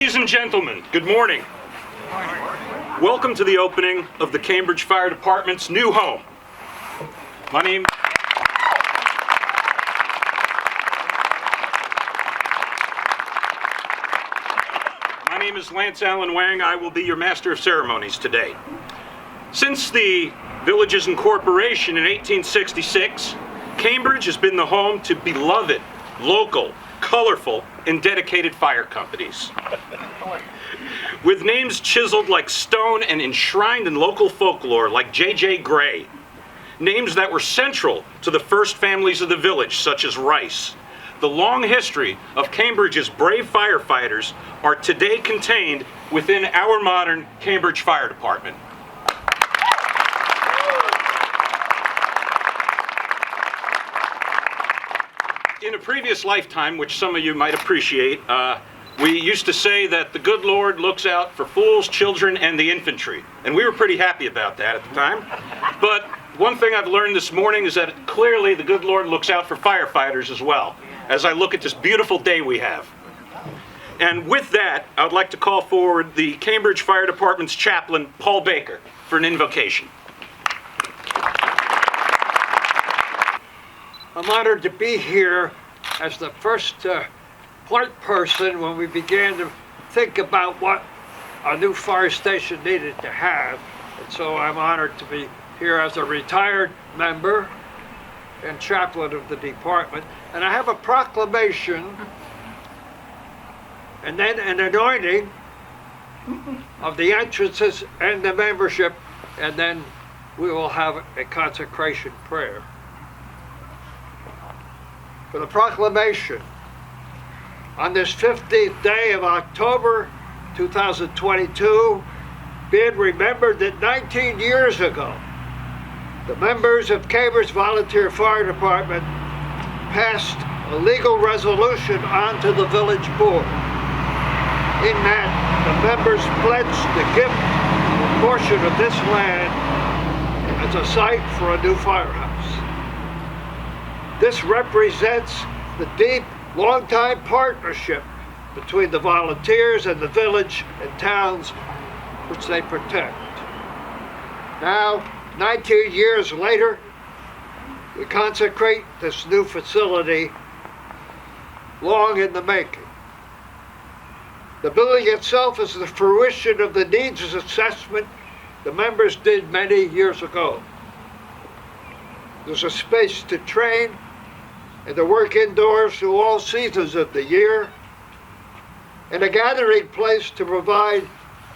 Ladies and gentlemen, good morning. Welcome to the opening of the Cambridge Fire Department's new home. My name is Lance Allen Wang. I will be your master of ceremonies today. Since the village's incorporation in 1866, Cambridge has been the home to beloved, local, colorful, and dedicated fire companies. With names chiseled like stone and enshrined in local folklore like J.J. Gray. Names that were central to the first families of the village, such as Rice. The long history of Cambridge's brave firefighters are today contained within our modern Cambridge Fire Department. In a previous lifetime, which some of you might appreciate, we used to say that the good Lord looks out for fools, children, and the infantry. And we were pretty happy about that at the time. But one thing I've learned this morning is that clearly the good Lord looks out for firefighters as well, as I look at this beautiful day we have. And with that, I would like to call forward the Cambridge Fire Department's chaplain, Paul Baker, for an invocation. I'm honored to be here as the first point person when we began to think about what a new fire station needed to have. And so I'm honored to be here as a retired member and chaplain of the department. And I have a proclamation and then an anointing of the entrances and the membership, and then we will have a consecration prayer. For the proclamation, on this 15th day of October 2022, be it remembered that 19 years ago, the members of Cambridge Volunteer Fire Department passed a legal resolution onto the village board. In that, the members pledged to give a portion of this land as a site for a new firehouse. This represents the deep, long-time partnership between the volunteers and the village and towns which they protect. Now, 19 years later, we consecrate this new facility, long in the making. The building itself is the fruition of the needs assessment the members did many years ago. There's a space to train and to work indoors through all seasons of the year, and a gathering place to provide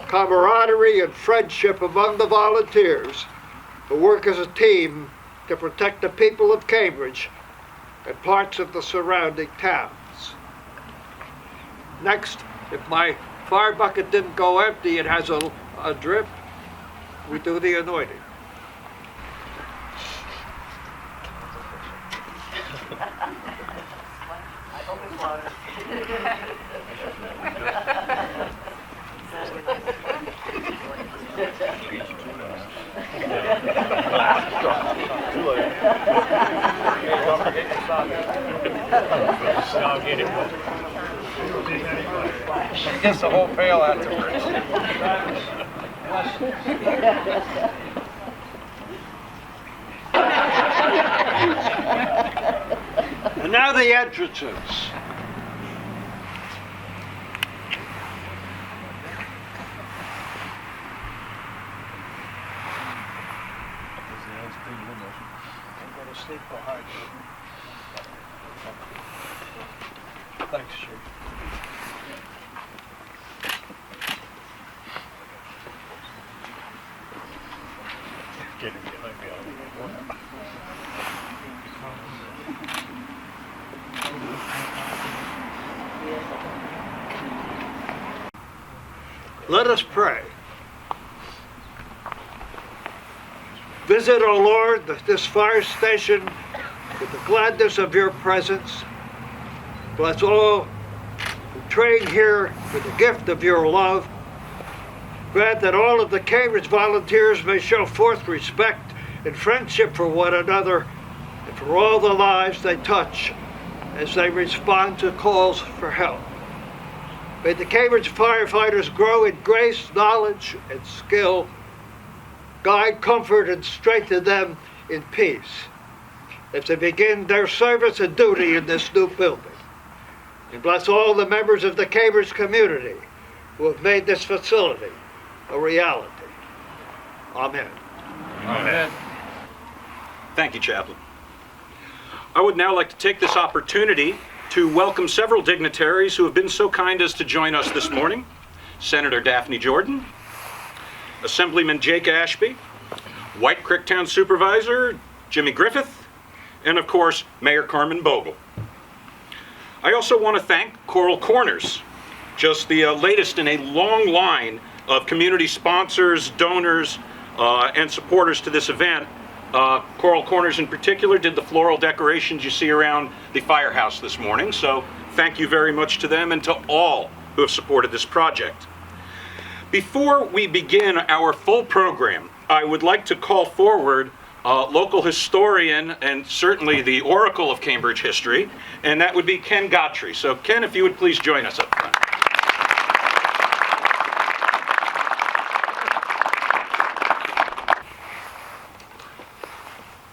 camaraderie and friendship among the volunteers who work as a team to protect the people of Cambridge and parts of the surrounding towns. Next, if my fire bucket didn't go empty, it has a drip, we do the anointing. She gets the whole pail afterwards. And now the entrances. I'm going to sleep behind you. Thanks, Chief. Getting behind me on the Let us pray. Visit, O Lord, this fire station with the gladness of your presence. Bless all who train here with the gift of your love. Grant that all of the Cambridge volunteers may show forth respect and friendship for one another and for all the lives they touch as they respond to calls for help. May the Cambridge firefighters grow in grace, knowledge, and skill. Guide, comfort, and strengthen them in peace as they begin their service and duty in this new building. And bless all the members of the Cambridge community who have made this facility a reality. Amen. Amen. Thank you, Chaplain. I would now like to take this opportunity to welcome several dignitaries who have been so kind as to join us this morning. Senator Daphne Jordan, Assemblyman Jake Ashby, White Creek Town Supervisor Jimmy Griffith, and of course, Mayor Carmen Bogle. I also want to thank Coral Corners, just the latest in a long line of community sponsors, donors, and supporters to this event. Coral Corners in particular did the floral decorations you see around the Firehouse this morning, so thank you very much to them and to all who have supported this project. Before we begin our full program, I would like to call forward local historian and certainly the oracle of Cambridge history, and that would be Ken Godfrey. So Ken, if you would please join us up front.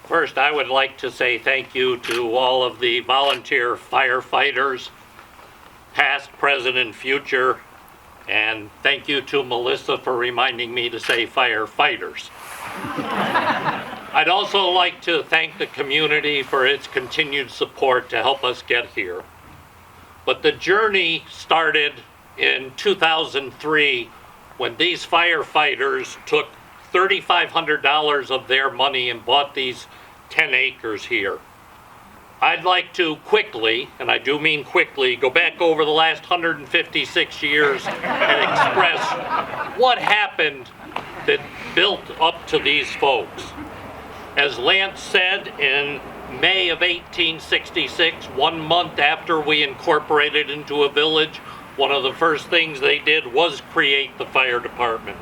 First, I would like to say thank you to all of the volunteer firefighters, past, present, and future, and thank you to Melissa for reminding me to say firefighters. I'd also like to thank the community for its continued support to help us get here. But the journey started in 2003 when these firefighters took $3,500 of their money and bought these 10 acres here. I'd like to quickly, and I do mean quickly, go back over the last 156 years and express what happened that built up to these folks. As Lance said, in May of 1866, 1 month after we incorporated into a village, one of the first things they did was create the fire department.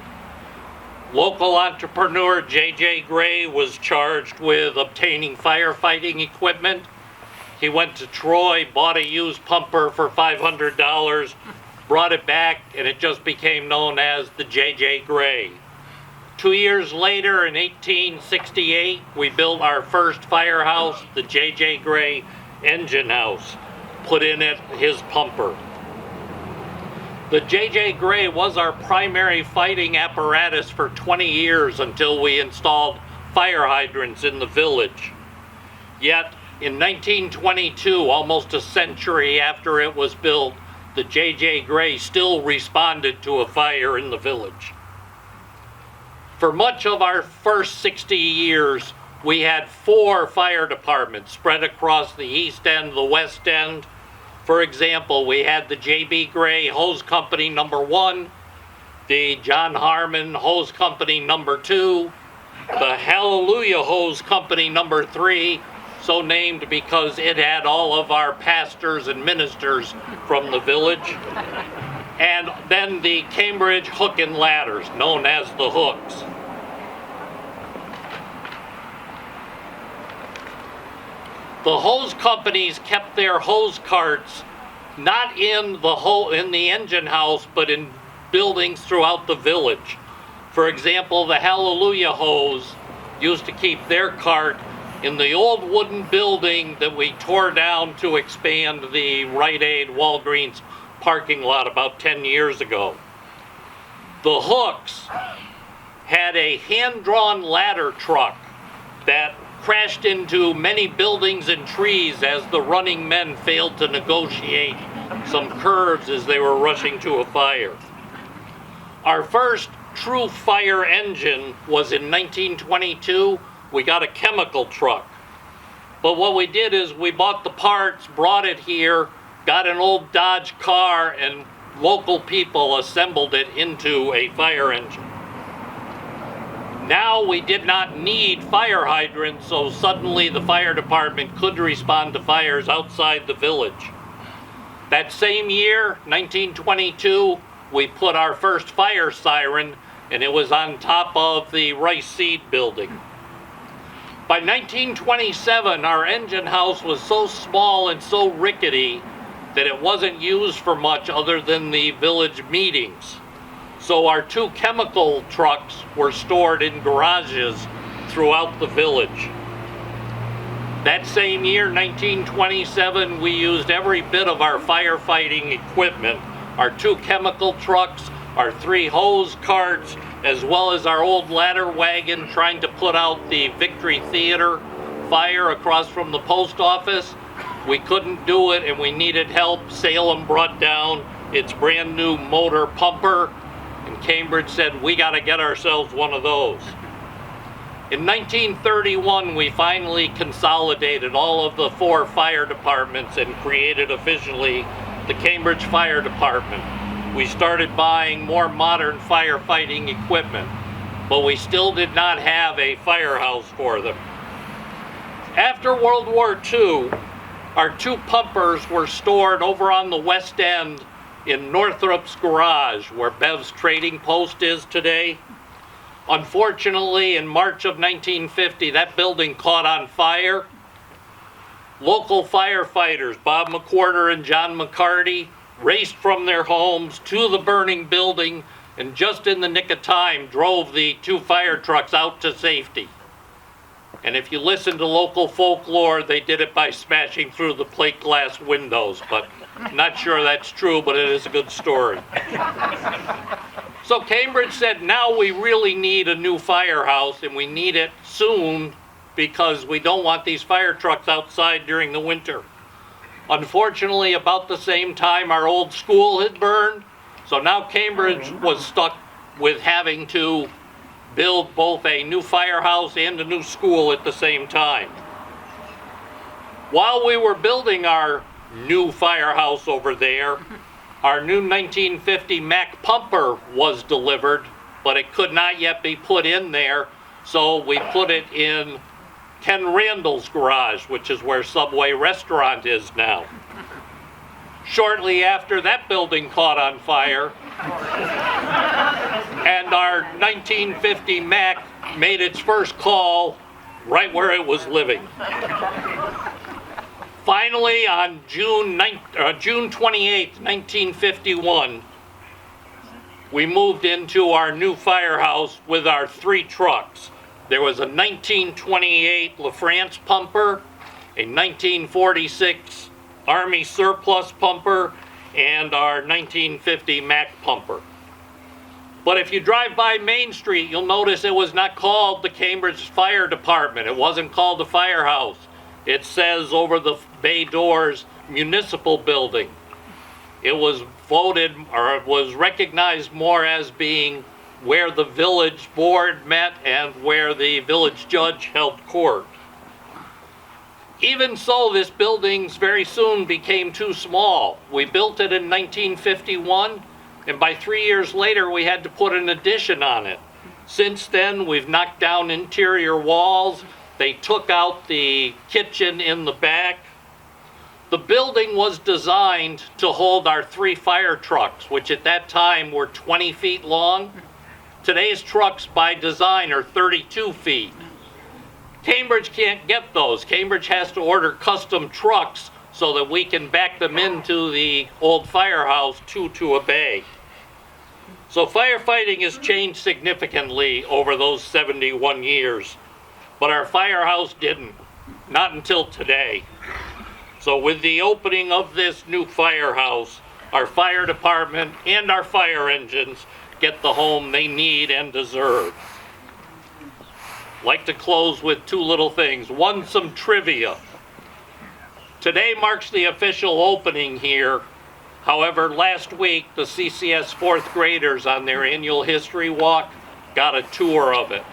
Local entrepreneur J.J. Gray was charged with obtaining firefighting equipment. He went to Troy, bought a used pumper for $500, brought it back, and it just became known as the J.J. Gray. 2 years later, in 1868, we built our first firehouse, the J.J. Gray engine house, put in it his pumper. The J.J. Gray was our primary fighting apparatus for 20 years until we installed fire hydrants in the village. Yet, in 1922, almost a century after it was built, the J.J. Gray still responded to a fire in the village. For much of our first 60 years, we had 4 fire departments spread across the east end, the west end. For example, we had the J.B. Gray Hose Company number 1, the John Harmon Hose Company number 2, the Hallelujah Hose Company number 3, so named because it had all of our pastors and ministers from the village, and then the Cambridge Hook and Ladders, known as the Hooks. The hose companies kept their hose carts not in the engine house, but in buildings throughout the village. For example, the Hallelujah Hose used to keep their cart in the old wooden building that we tore down to expand the Rite Aid Walgreens parking lot about 10 years ago. The Hooks had a hand-drawn ladder truck that crashed into many buildings and trees as the running men failed to negotiate some curves as they were rushing to a fire. Our first true fire engine was in 1922. We got a chemical truck. But what we did is we bought the parts, brought it here, got an old Dodge car, and local people assembled it into a fire engine. Now we did not need fire hydrants, so suddenly the fire department could respond to fires outside the village. That same year, 1922, we put our first fire siren, and it was on top of the rice seed building. By 1927, our engine house was so small and so rickety that it wasn't used for much other than the village meetings. So our 2 chemical trucks were stored in garages throughout the village. That same year, 1927, we used every bit of our firefighting equipment, our 2 chemical trucks, our 3 hose carts, as well as our old ladder wagon trying to put out the Victory Theater fire across from the post office. We couldn't do it and we needed help. Salem brought down its brand new motor pumper, and Cambridge said, we gotta get ourselves one of those. In 1931, we finally consolidated all of the 4 fire departments and created officially the Cambridge Fire Department. We started buying more modern firefighting equipment, but we still did not have a firehouse for them. After World War II, our 2 pumpers were stored over on the west end in Northrop's garage, where Bev's trading post is today. Unfortunately, in March of 1950, that building caught on fire. Local firefighters, Bob McWhorter and John McCarty, raced from their homes to the burning building and just in the nick of time drove the 2 fire trucks out to safety. And if you listen to local folklore, they did it by smashing through the plate glass windows, but not sure that's true, but it is a good story. So Cambridge said, now we really need a new firehouse, and we need it soon because we don't want these fire trucks outside during the winter. Unfortunately, about the same time our old school had burned, so now Cambridge was stuck with having to build both a new firehouse and a new school at the same time. While we were building our new firehouse over there, our new 1950 Mack pumper was delivered, but it could not yet be put in there, so we put it in Ken Randall's garage, which is where Subway Restaurant is now. Shortly after, that building caught on fire, and our 1950 Mack made its first call right where it was living. Finally, on June 28, 1951, we moved into our new firehouse with our 3 trucks. There was a 1928 LaFrance pumper, a 1946 Army surplus pumper, and our 1950 Mack pumper. But if you drive by Main Street, you'll notice it was not called the Cambridge Fire Department. It wasn't called the firehouse. It says over the bay doors, municipal building. It was voted, or it was recognized more as being where the village board met and where the village judge held court. Even so, this building very soon became too small. We built it in 1951, and by 3 years later, we had to put an addition on it. Since then, we've knocked down interior walls. They took out the kitchen in the back. The building was designed to hold our 3 fire trucks, which at that time were 20 feet long. Today's trucks by design are 32 feet. Cambridge can't get those. Cambridge has to order custom trucks so that we can back them into the old firehouse to a bay. So firefighting has changed significantly over those 71 years, but our firehouse didn't, not until today. So with the opening of this new firehouse, our fire department and our fire engines get the home they need and deserve. Like to close with 2 little things. One, some trivia. Today marks the official opening here. However, last week, the CCS 4th graders on their annual history walk got a tour of it.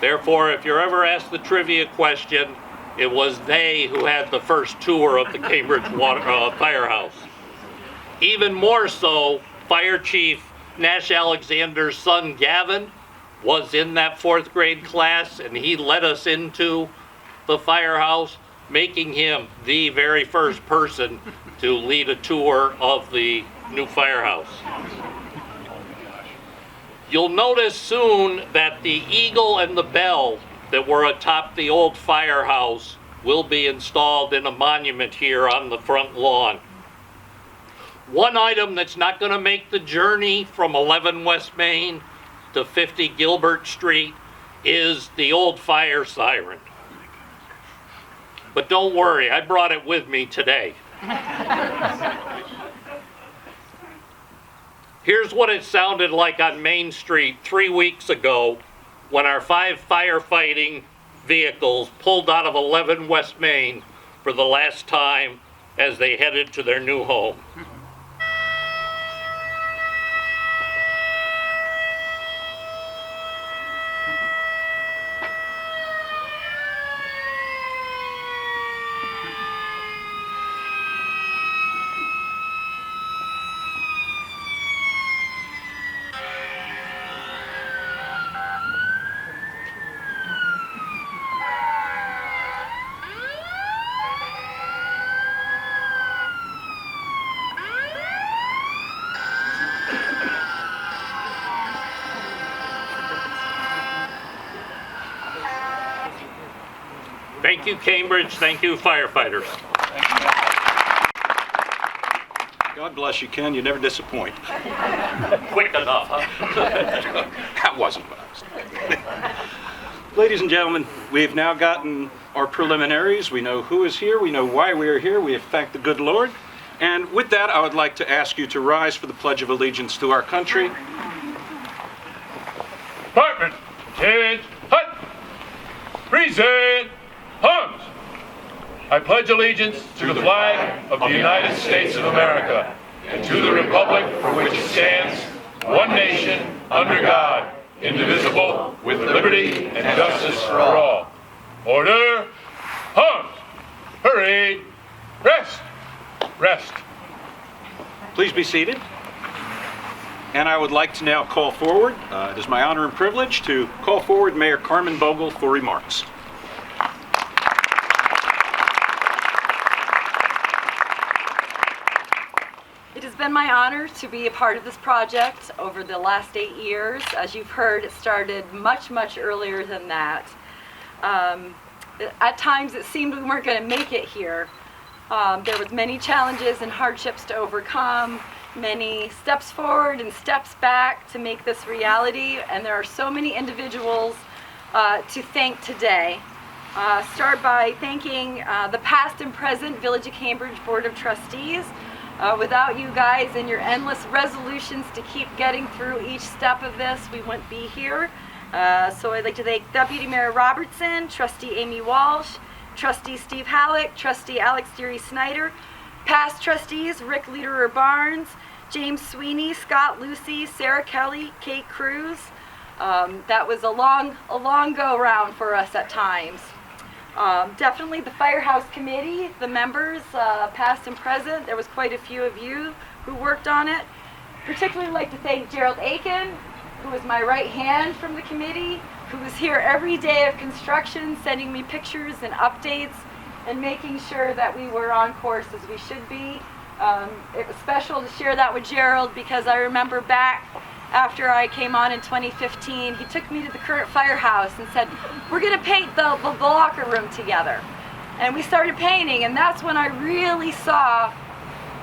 Therefore, if you're ever asked the trivia question, it was they who had the first tour of the Cambridge Firehouse. Even more so, Fire Chief Nash Alexander's son, Gavin, was in that 4th grade class, and he led us into the firehouse, making him the very first person to lead a tour of the new firehouse. You'll notice soon that the eagle and the bell that were atop the old firehouse will be installed in a monument here on the front lawn. One item that's not going to make the journey from 11 West Main to 50 Gilbert Street is the old fire siren. But don't worry, I brought it with me today. Here's what it sounded like on Main Street 3 weeks ago when our 5 firefighting vehicles pulled out of 11 West Main for the last time as they headed to their new home. Thank you, Cambridge. Thank you, firefighters. God bless you, Ken. You never disappoint. Quick enough, huh? That wasn't what I was. Ladies and gentlemen, we have now gotten our preliminaries. We know who is here. We know why we are here. We have thanked the good Lord. And with that, I would like to ask you to rise for the Pledge of Allegiance to our country. Department, change, hut, present, arms. I pledge allegiance to the flag of the United States of America and to the republic for which it stands, one nation, under God, indivisible, with liberty and justice for all. Order, arms, hurry, rest, rest. Please be seated. And I would like to now call forward, it is my honor and privilege to call forward Mayor Carmen Bogle for remarks. It has been my honor to be a part of this project over the last 8 years. As you've heard, it started much, much earlier than that. At times it seemed we weren't going to make it here. There was many challenges and hardships to overcome, many steps forward and steps back to make this reality, and there are so many individuals to thank today. Start by thanking the past and present Village of Cambridge Board of Trustees. Without you guys and your endless resolutions to keep getting through each step of this, we wouldn't be here. So I'd like to thank Deputy Mayor Robertson, Trustee Amy Walsh, Trustee Steve Halleck, Trustee Alex Deary Snyder, past trustees Rick Lederer Barnes, James Sweeney, Scott Lucy, Sarah Kelly, Kate Cruz. That was a long go round for us at times. Definitely the Firehouse Committee, the members, past and present. There was quite a few of you who worked on it. Particularly like to thank Gerald Aiken, who was my right hand from the committee, who was here every day of construction, sending me pictures and updates and making sure that we were on course as we should be. It was special to share that with Gerald because I remember back after I came on in 2015, he took me to the current firehouse and said, we're going to paint the locker room together. And we started painting, and that's when I really saw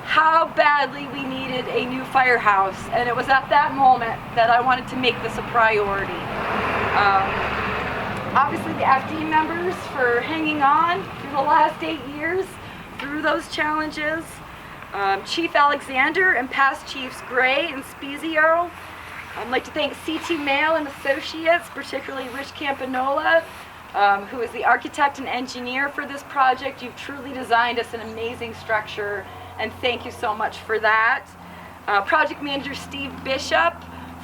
how badly we needed a new firehouse. And it was at that moment that I wanted to make this a priority. Obviously the FD members for hanging on through the last 8 years through those challenges. Chief Alexander and past Chiefs Gray and Spezio. I'd like to thank CT Mail and Associates, particularly Rich Campanola, who is the architect and engineer for this project. You've truly designed us an amazing structure, and thank you so much for that. Project manager Steve Bishop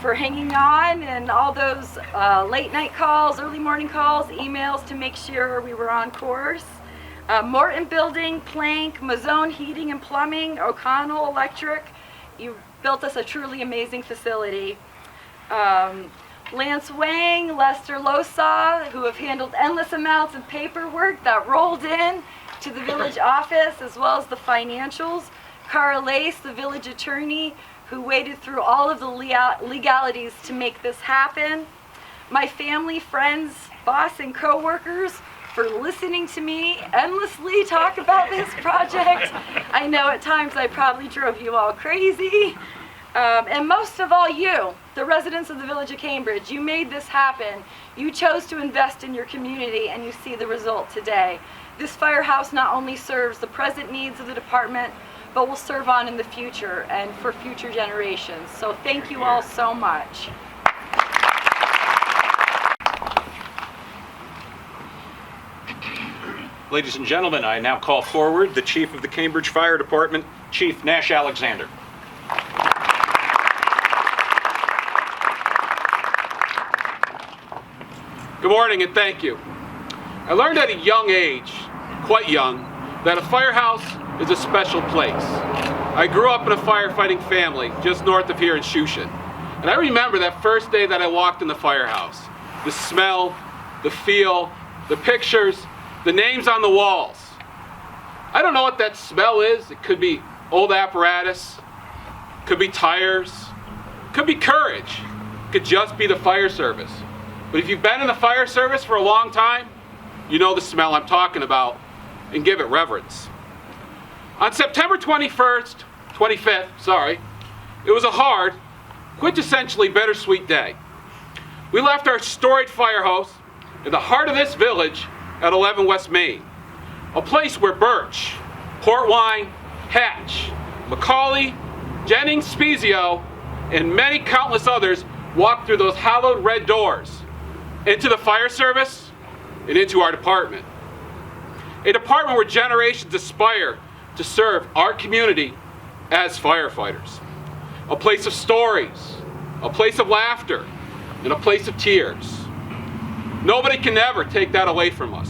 for hanging on and all those late night calls, early morning calls, emails to make sure we were on course. Morton Building, Plank, Mazzone Heating and Plumbing, O'Connell Electric. You built us a truly amazing facility. Lance Wang, Lester Losaw, who have handled endless amounts of paperwork that rolled in to the village office, as well as the financials. Cara Lace, the village attorney, who waded through all of the legalities to make this happen. My family, friends, boss, and co-workers for listening to me endlessly talk about this project I know at times I probably drove you all crazy. And most of all you, the residents of the Village of Cambridge, you made this happen. You chose to invest in your community and you see the result today. This firehouse not only serves the present needs of the department, but will serve on in the future and for future generations. So thank you all so much. Ladies and gentlemen, I now call forward the Chief of the Cambridge Fire Department, Chief Nash Alexander. Good morning and thank you. I learned at a young age, quite young, that a firehouse is a special place. I grew up in a firefighting family just north of here in Shushan. And I remember that first day that I walked in the firehouse. The smell, the feel, the pictures, the names on the walls. I don't know what that smell is. It could be old apparatus, could be tires, could be courage, could just be the fire service. But if you've been in the fire service for a long time, you know the smell I'm talking about, and give it reverence. On September 25th, it was a hard, quintessentially bittersweet day. We left our storied firehouse in the heart of this village at 11 West Main, a place where Birch, Port Wine, Hatch, Macaulay, Jennings, Spezio, and many countless others walked through those hallowed red doors into the fire service and into our department. A department where generations aspire to serve our community as firefighters. A place of stories, a place of laughter, and a place of tears. Nobody can ever take that away from us.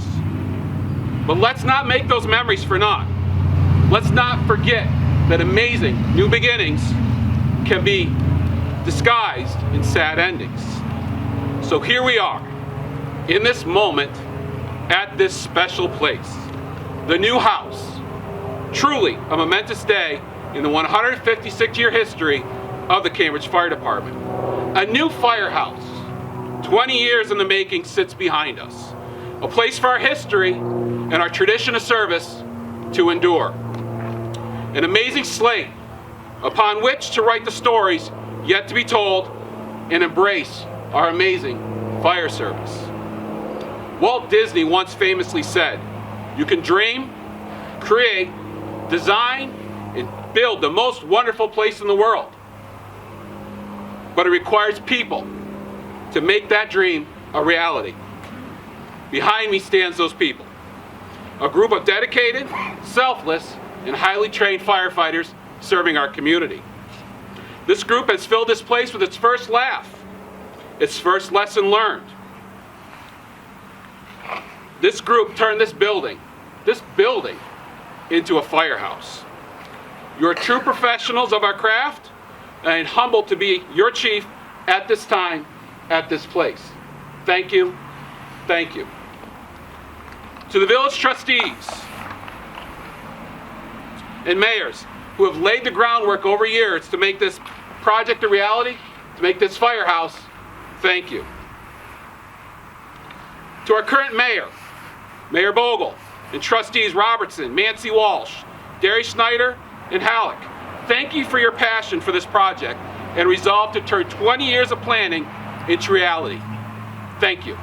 But let's not make those memories for naught. Let's not forget that amazing new beginnings can be disguised in sad endings. So here we are, in this moment, at this special place, the new house. Truly a momentous day in the 156-year history of the Cambridge Fire Department. A new firehouse, 20 years in the making, sits behind us. A place for our history and our tradition of service to endure. An amazing slate upon which to write the stories yet to be told and embrace our amazing fire service. Walt Disney once famously said, "You can dream, create, design, and build the most wonderful place in the world. But it requires people to make that dream a reality." Behind me stands those people. A group of dedicated, selfless, and highly trained firefighters serving our community. This group has filled this place with its first laugh, its first lesson learned. This group turned this building into a firehouse. You're true professionals of our craft, and humbled to be your chief at this time, at this place. Thank you, thank you. To the village trustees and mayors who have laid the groundwork over years to make this project a reality, to make this firehouse, thank you. To our current mayor, Mayor Bogle, and trustees Robertson, Mancy Walsh, Derry Schneider, and Halleck, thank you for your passion for this project and resolve to turn 20 years of planning into reality. Thank you.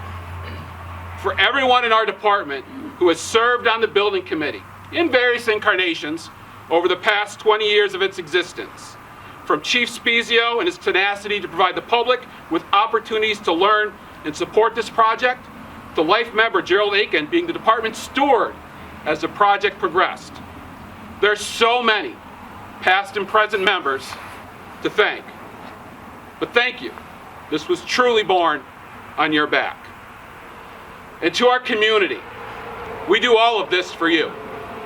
For everyone in our department who has served on the building committee in various incarnations over the past 20 years of its existence, from Chief Spezio and his tenacity to provide the public with opportunities to learn and support this project, to life member Gerald Aiken being the department steward as the project progressed. There's so many past and present members to thank. But thank you. This was truly born on your back. And to our community, we do all of this for you.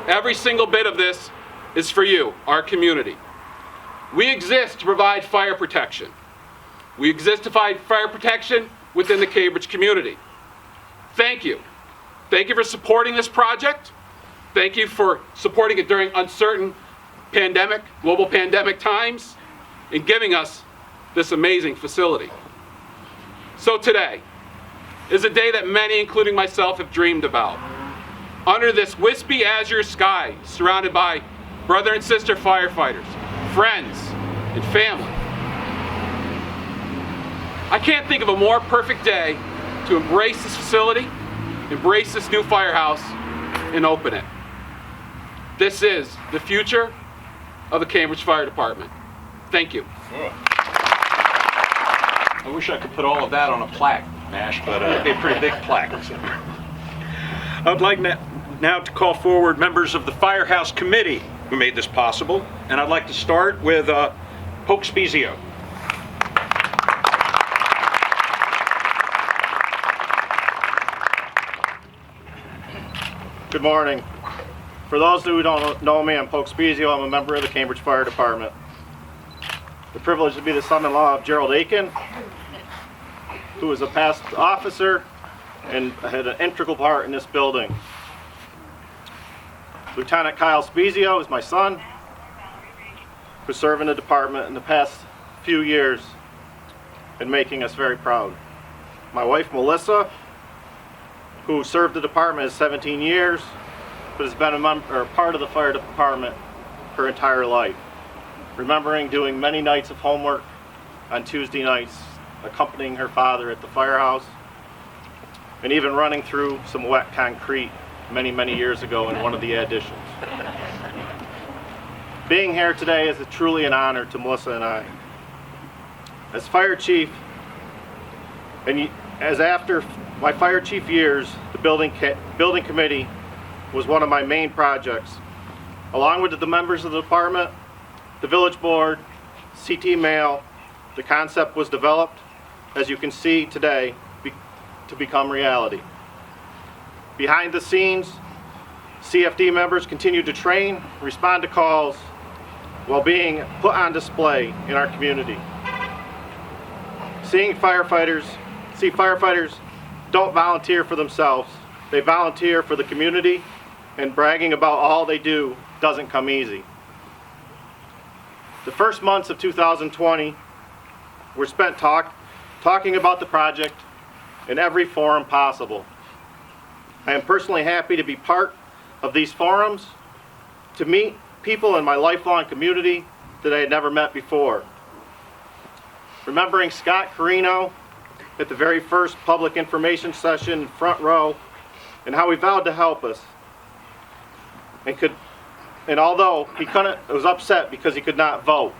Every single bit of this is for you, our community. We exist to provide fire protection. We exist to provide fire protection within the Cambridge community. Thank you. Thank you for supporting this project. Thank you for supporting it during uncertain global pandemic times, and giving us this amazing facility. So today is a day that many, including myself, have dreamed about. Under this wispy azure sky, surrounded by brother and sister firefighters, friends, and family. I can't think of a more perfect day to embrace this facility, embrace this new firehouse, and open it. This is the future of the Cambridge Fire Department. Thank you. I wish I could put all of that on a plaque, Nash, but it'd be a pretty big plaque. I would like now to call forward members of the Firehouse Committee who made this possible, and I'd like to start with Poke Spezio. Good morning. For those who don't know me, I'm Poke Spezio. I'm a member of the Cambridge Fire Department. The privilege to be the son-in-law of Gerald Aiken, who is a past officer and had an integral part in this building. Lieutenant Kyle Spezio is my son, who served in the department in the past few years and making us very proud. My wife Melissa, who served the department as 17 years, but has been a member or part of the fire department her entire life. Remembering doing many nights of homework on Tuesday nights, accompanying her father at the firehouse, and even running through some wet concrete many, many years ago in one of the additions. Being here today is truly an honor to Melissa and I. As fire chief, and as after my fire chief years, the building committee was one of my main projects. Along with the members of the department, the village board, CT Mail, the concept was developed, as you can see today, to become reality. Behind the scenes, CFD members continue to train, respond to calls, while being put on display in our community. See firefighters don't volunteer for themselves, they volunteer for the community, and bragging about all they do doesn't come easy. The first months of 2020 were spent talking about the project in every forum possible. I am personally happy to be part of these forums, to meet people in my lifelong community that I had never met before. Remembering Scott Carino at the very first public information session in front row, and how he vowed to help us. And although he was upset because he could not vote,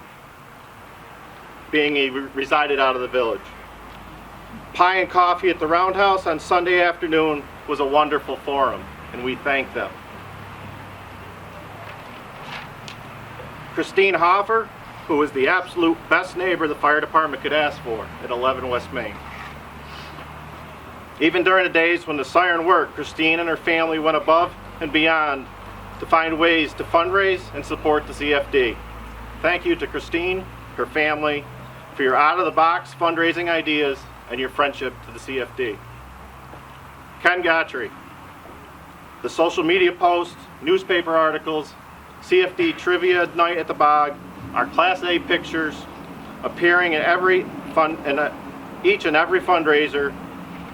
being he resided out of the village. Pie and coffee at the Roundhouse on Sunday afternoon was a wonderful forum, and we thank them. Christine Hoffer, who was the absolute best neighbor the fire department could ask for at 11 West Main. Even during the days when the siren worked, Christine and her family went above and beyond to find ways to fundraise and support the CFD. Thank you to Christine, her family, for your out-of-the-box fundraising ideas and your friendship to the CFD. Ken Gottry, the social media posts, newspaper articles, CFD trivia night at the Bog, our Class A pictures, appearing in each and every fundraiser.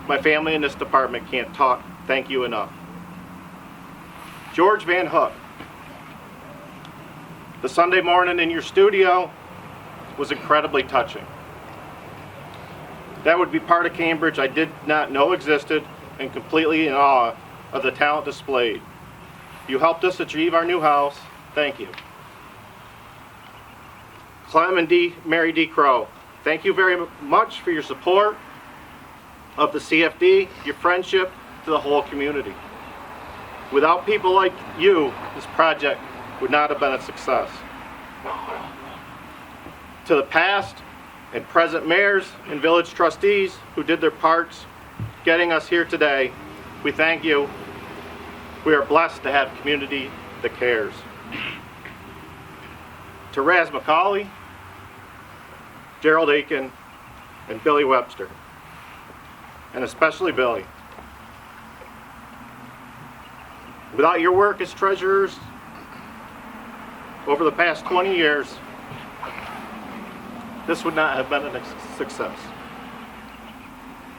My family in this department can't thank you enough. George Van Hook, the Sunday morning in your studio was incredibly touching. That would be part of Cambridge I did not know existed, and completely in awe of the talent displayed. You helped us achieve our new house. Thank you. Clem and Mary D. Crow, thank you very much for your support of the CFD, your friendship to the whole community. Without people like you, this project would not have been a success. To the past and present mayors and village trustees who did their parts getting us here today, we thank you. We are blessed to have community that cares. To Raz McCauley, Gerald Aiken, and Billy Webster, and especially Billy. Without your work as treasurers over the past 20 years, this would not have been a success.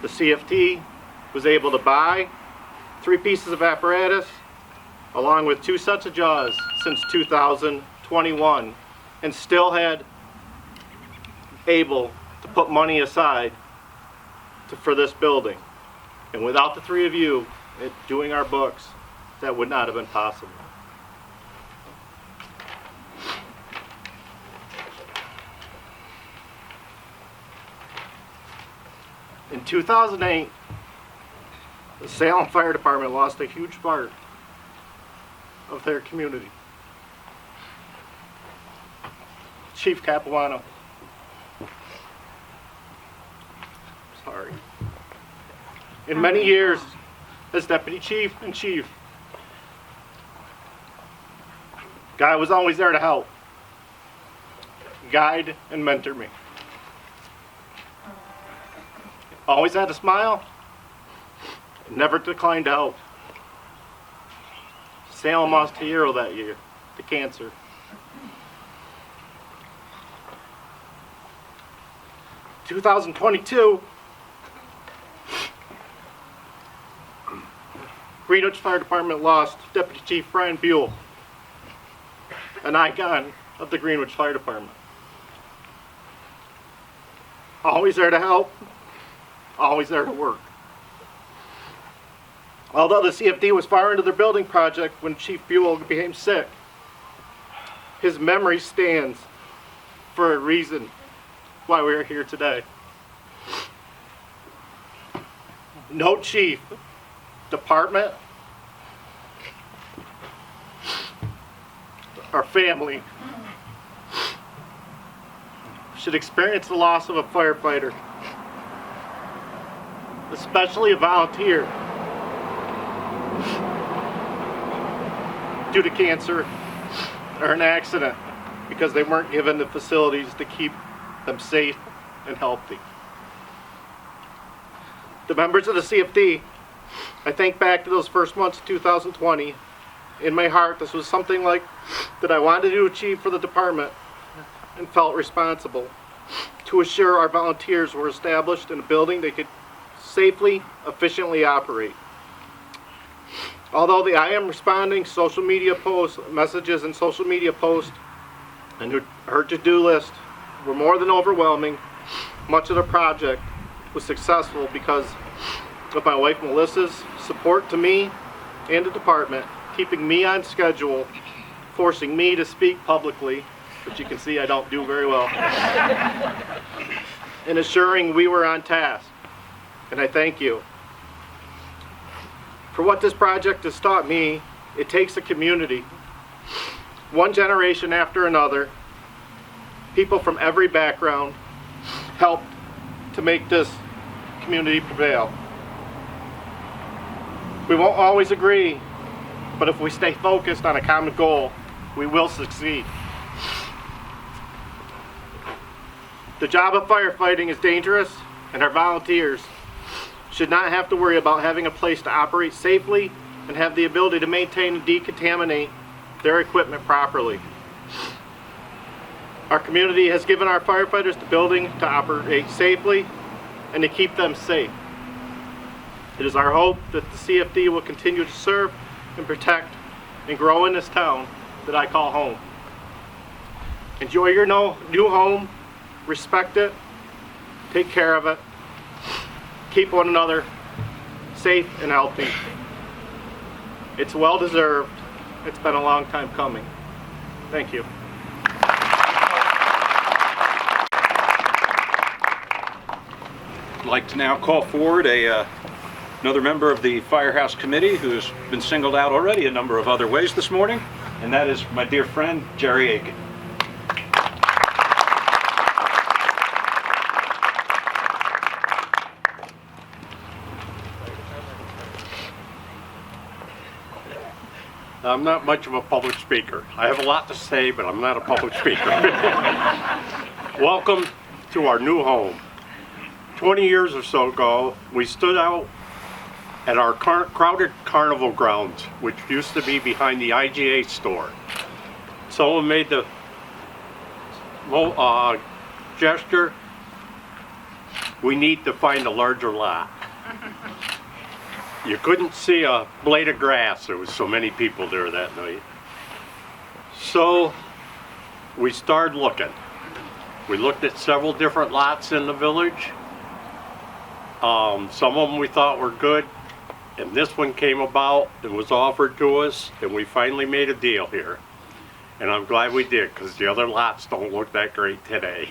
The CFD was able to buy 3 pieces of apparatus along with 2 sets of jaws since 2021, and still had able to put money aside for this building. And without the 3 of you doing our books, that would not have been possible. In 2008, the Salem Fire Department lost a huge part of their community. Chief Capuano. Sorry. In many years as deputy chief and chief, Guy was always there to help, guide, and mentor me. Always had a smile, never declined to help. Salem lost a hero that year to cancer. In 2022, Greenwich Fire Department lost Deputy Chief Brian Buell, an icon of the Greenwich Fire Department. Always there to help, always there to work. Although the CFD was far into their building project when Chief Buell became sick, his memory stands for a reason why we are here today. No chief, department, or family should experience the loss of a firefighter, especially a volunteer, due to cancer or an accident because they weren't given the facilities to keep them safe and healthy. The members of the CFD, I think back to those first months of 2020. In my heart, this was something like that I wanted to achieve for the department and felt responsible to assure our volunteers were established in a building they could safely, efficiently operate. Although the I am responding social media posts, messages and social media posts, and her to-do list were more than overwhelming, much of the project was successful because of my wife Melissa's support to me and the department, keeping me on schedule, forcing me to speak publicly, which you can see I don't do very well, and assuring we were on task. And I thank you. For what this project has taught me, it takes a community, one generation after another, people from every background helped to make this community prevail. We won't always agree, but if we stay focused on a common goal, we will succeed. The job of firefighting is dangerous, and our volunteers should not have to worry about having a place to operate safely and have the ability to maintain and decontaminate their equipment properly. Our community has given our firefighters the building to operate safely and to keep them safe. It is our hope that the CFD will continue to serve and protect and grow in this town that I call home. Enjoy your new home, respect it, take care of it, keep one another safe and healthy. It's well deserved. It's been a long time coming. Thank you. I'd like to now call forward another member of the Firehouse Committee who has been singled out already a number of other ways this morning, and that is my dear friend, Jerry Aiken. I'm not much of a public speaker. I have a lot to say, but I'm not a public speaker. Welcome to our new home. 20 years or so ago, we stood out at our crowded carnival grounds, which used to be behind the IGA store. Someone made the gesture, we need to find a larger lot. You couldn't see a blade of grass. There was so many people there that night. So we started looking. We looked at several different lots in the village. Some of them we thought were good, and this one came about and was offered to us, and we finally made a deal here. And I'm glad we did, because the other lots don't look that great today.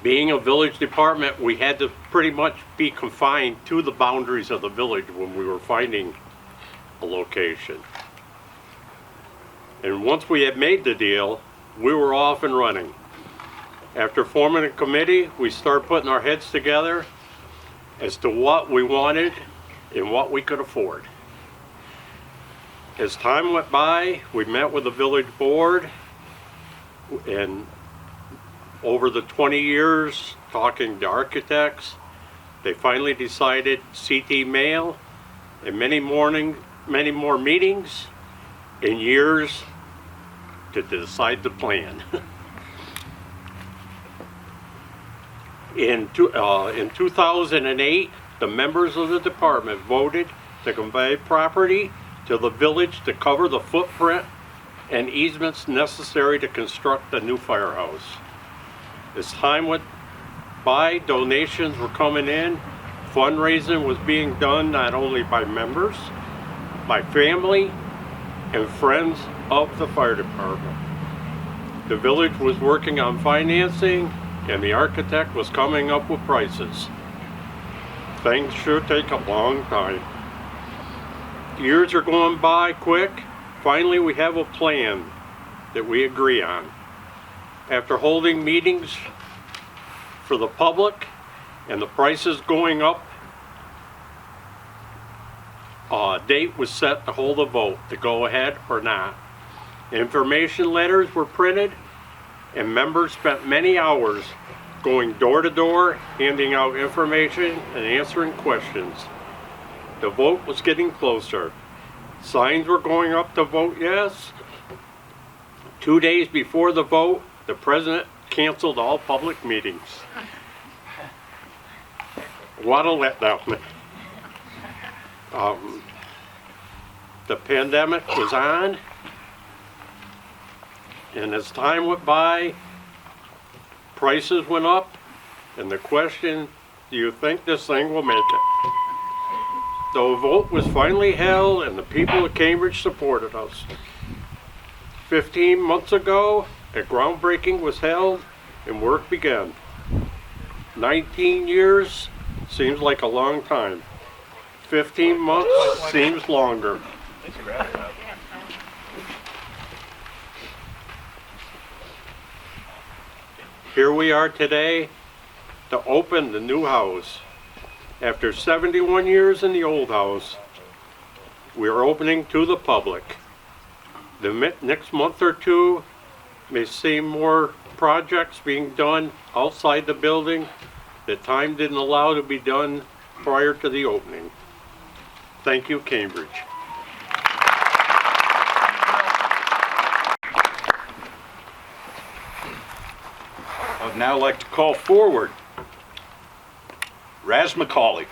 Being a village department, we had to pretty much be confined to the boundaries of the village when we were finding a location. And once we had made the deal, we were off and running. After forming a committee, we started putting our heads together as to what we wanted and what we could afford. As time went by, we met with the village board, and over the 20 years, talking to architects, they finally decided CT mail and many more meetings and years to decide the plan. In 2008, the members of the department voted to convey property to the village to cover the footprint and easements necessary to construct the new firehouse. As time went by, donations were coming in, fundraising was being done not only by members, by family, and friends of the fire department. The village was working on financing, and the architect was coming up with prices. Things sure take a long time. Years are going by quick. Finally, we have a plan that we agree on. After holding meetings for the public and the prices going up, a date was set to hold a vote to go ahead or not. Information letters were printed, and members spent many hours going door to door, handing out information and answering questions. The vote was getting closer. Signs were going up to vote yes. 2 days before the vote, the president canceled all public meetings. What a letdown. The pandemic was on, and as time went by, prices went up, and the question, do you think this thing will make it? The vote was finally held, and the people of Cambridge supported us. 15 months ago, a groundbreaking was held, and work began. 19 years seems like a long time. 15 months seems longer. Here we are today to open the new house. After 71 years in the old house, we are opening to the public. The next month or two may see more projects being done outside the building that time didn't allow to be done prior to the opening. Thank you, Cambridge. I would now like to call forward Raz McCauley.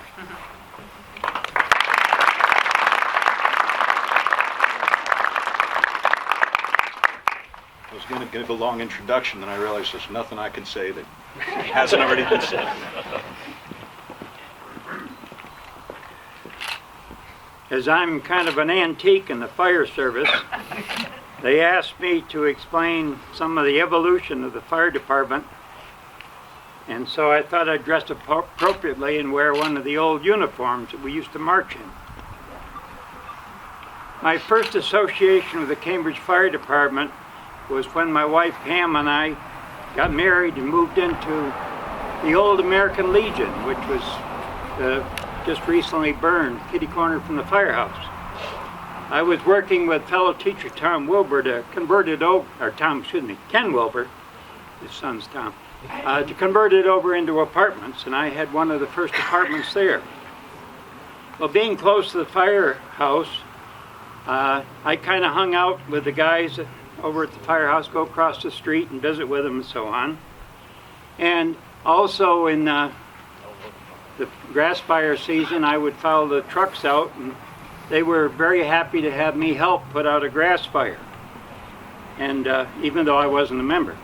I was going to give a long introduction, then I realized there's nothing I can say that hasn't already been said. As I'm kind of an antique in the fire service, they asked me to explain some of the evolution of the fire department, and so I thought I'd dress appropriately and wear one of the old uniforms that we used to march in. My first association with the Cambridge Fire Department was when my wife Pam and I got married and moved into the old American Legion, which was just recently burned, kitty corner from the Firehouse. I was working with fellow teacher Tom Wilbur to convert it over, or Ken Wilbur, his son's Tom, to convert it over into apartments, and I had one of the first apartments there. Well, being close to the Firehouse, I kind of hung out with the guys over at the Firehouse, go across the street and visit with them and so on. And also in the grass fire season, I would follow the trucks out, and they were very happy to have me help put out a grass fire. And even though I wasn't a member.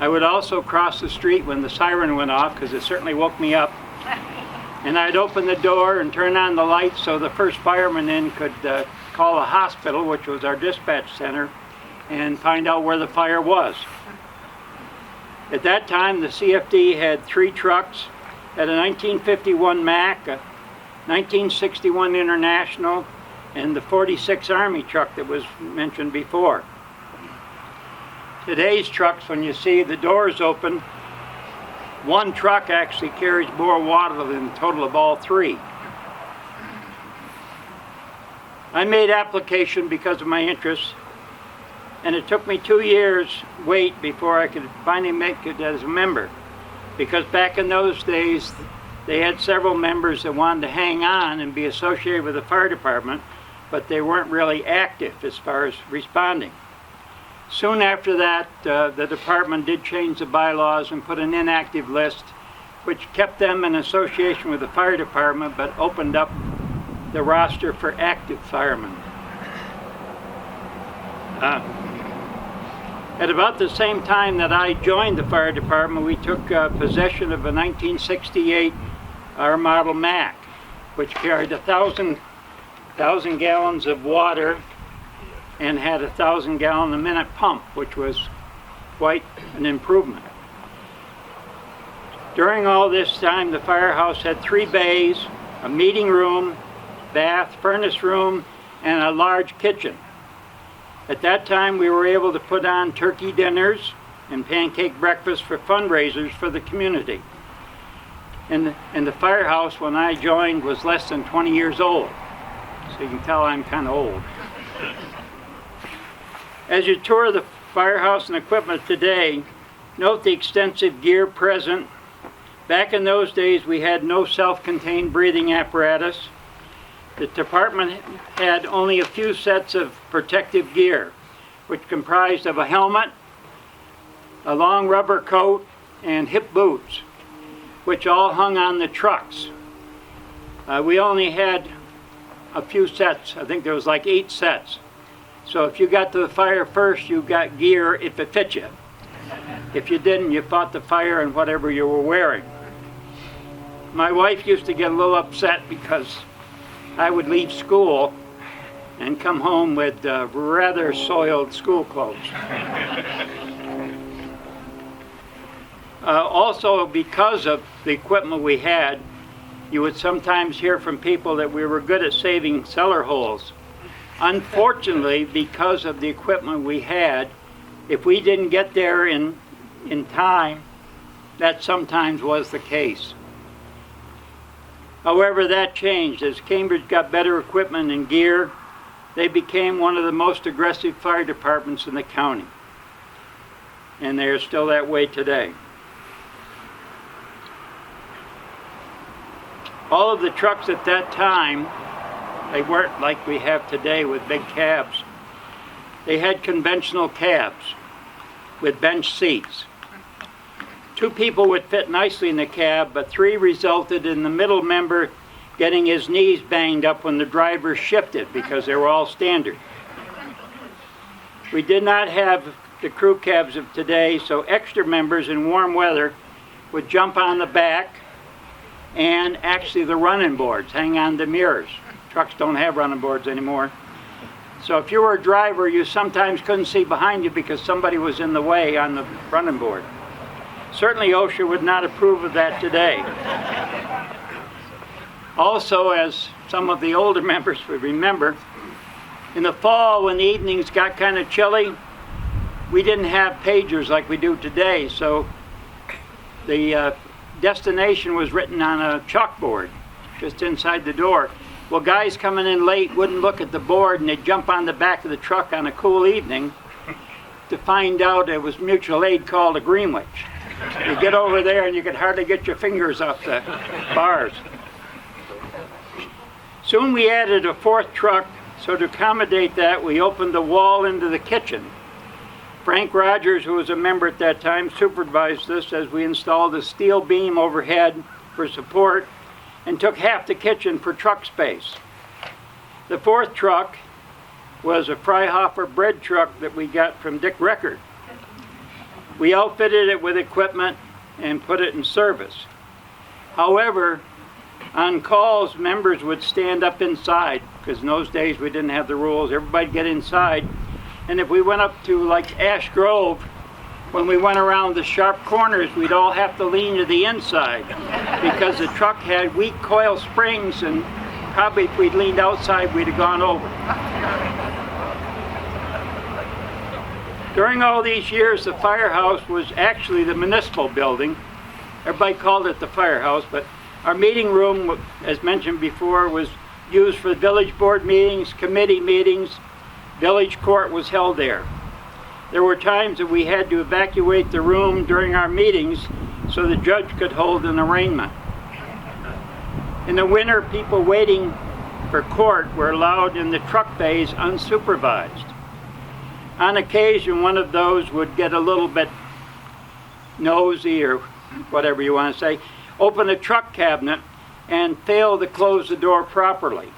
I would also cross the street when the siren went off, because it certainly woke me up. And I'd open the door and turn on the lights so the first fireman in could call the hospital, which was our dispatch center, and find out where the fire was. At that time, the CFD had 3 trucks, had a 1951 Mack, a 1961 International, and the 46 Army truck that was mentioned before. Today's trucks, when you see the doors open, one truck actually carries more water than the total of all 3. I made application because of my interests, and it took me 2 years wait before I could finally make it as a member. Because back in those days, they had several members that wanted to hang on and be associated with the fire department, but they weren't really active as far as responding. Soon after that, the department did change the bylaws and put an inactive list, which kept them in association with the fire department, but opened up the roster for active firemen. At about the same time that I joined the fire department, we took possession of a 1968 R model Mack, which carried 1,000 gallons of water and had a 1,000 gallon a minute pump, which was quite an improvement. During all this time, the firehouse had 3 bays, a meeting room, bath, furnace room, and a large kitchen. At that time, we were able to put on turkey dinners and pancake breakfasts for fundraisers for the community. And the firehouse, when I joined, was less than 20 years old. So you can tell I'm kind of old. As you tour the firehouse and equipment today, note the extensive gear present. Back in those days, we had no self-contained breathing apparatus. The department had only a few sets of protective gear, which comprised of a helmet, a long rubber coat, and hip boots, which all hung on the trucks. We only had a few sets. I think there was like 8 sets. So if you got to the fire first, you got gear if it fit you. If you didn't, you fought the fire in whatever you were wearing. My wife used to get a little upset because I would leave school and come home with rather soiled school clothes. Also, because of the equipment we had, you would sometimes hear from people that we were good at saving cellar holes. Unfortunately, because of the equipment we had, if we didn't get there in time, that sometimes was the case. However, that changed. As Cambridge got better equipment and gear, they became one of the most aggressive fire departments in the county. And they are still that way today. All of the trucks at that time, they weren't like we have today with big cabs. They had conventional cabs with bench seats. 2 people would fit nicely in the cab, but 3 resulted in the middle member getting his knees banged up when the driver shifted because they were all standard. We did not have the crew cabs of today, so extra members in warm weather would jump on the back and actually the running boards, hang on the mirrors. Trucks don't have running boards anymore. So if you were a driver, you sometimes couldn't see behind you because somebody was in the way on the running board. Certainly OSHA would not approve of that today. Also, as some of the older members would remember, in the fall when the evenings got kind of chilly, we didn't have pagers like we do today, so the destination was written on a chalkboard just inside the door. Well, guys coming in late wouldn't look at the board and they'd jump on the back of the truck on a cool evening to find out it was mutual aid called a Greenwich. You get over there and you could hardly get your fingers off the bars. Soon we added a 4th truck, so to accommodate that, we opened the wall into the kitchen. Frank Rogers, who was a member at that time, supervised this as we installed a steel beam overhead for support and took half the kitchen for truck space. The fourth truck was a Firehouse bread truck that we got from Dick Record. We outfitted it with equipment and put it in service. However, on calls, members would stand up inside, because in those days we didn't have the rules. Everybody'd get inside. And if we went up to like Ash Grove, when we went around the sharp corners, we'd all have to lean to the inside because the truck had weak coil springs, and probably if we'd leaned outside, we'd have gone over. During all these years, the Firehouse was actually the municipal building. Everybody called it the Firehouse, but our meeting room, as mentioned before, was used for village board meetings, committee meetings. Village court was held there. There were times that we had to evacuate the room during our meetings so the judge could hold an arraignment. In the winter, people waiting for court were allowed in the truck bays unsupervised. On occasion, one of those would get a little bit nosy, or whatever you want to say, open a truck cabinet and fail to close the door properly.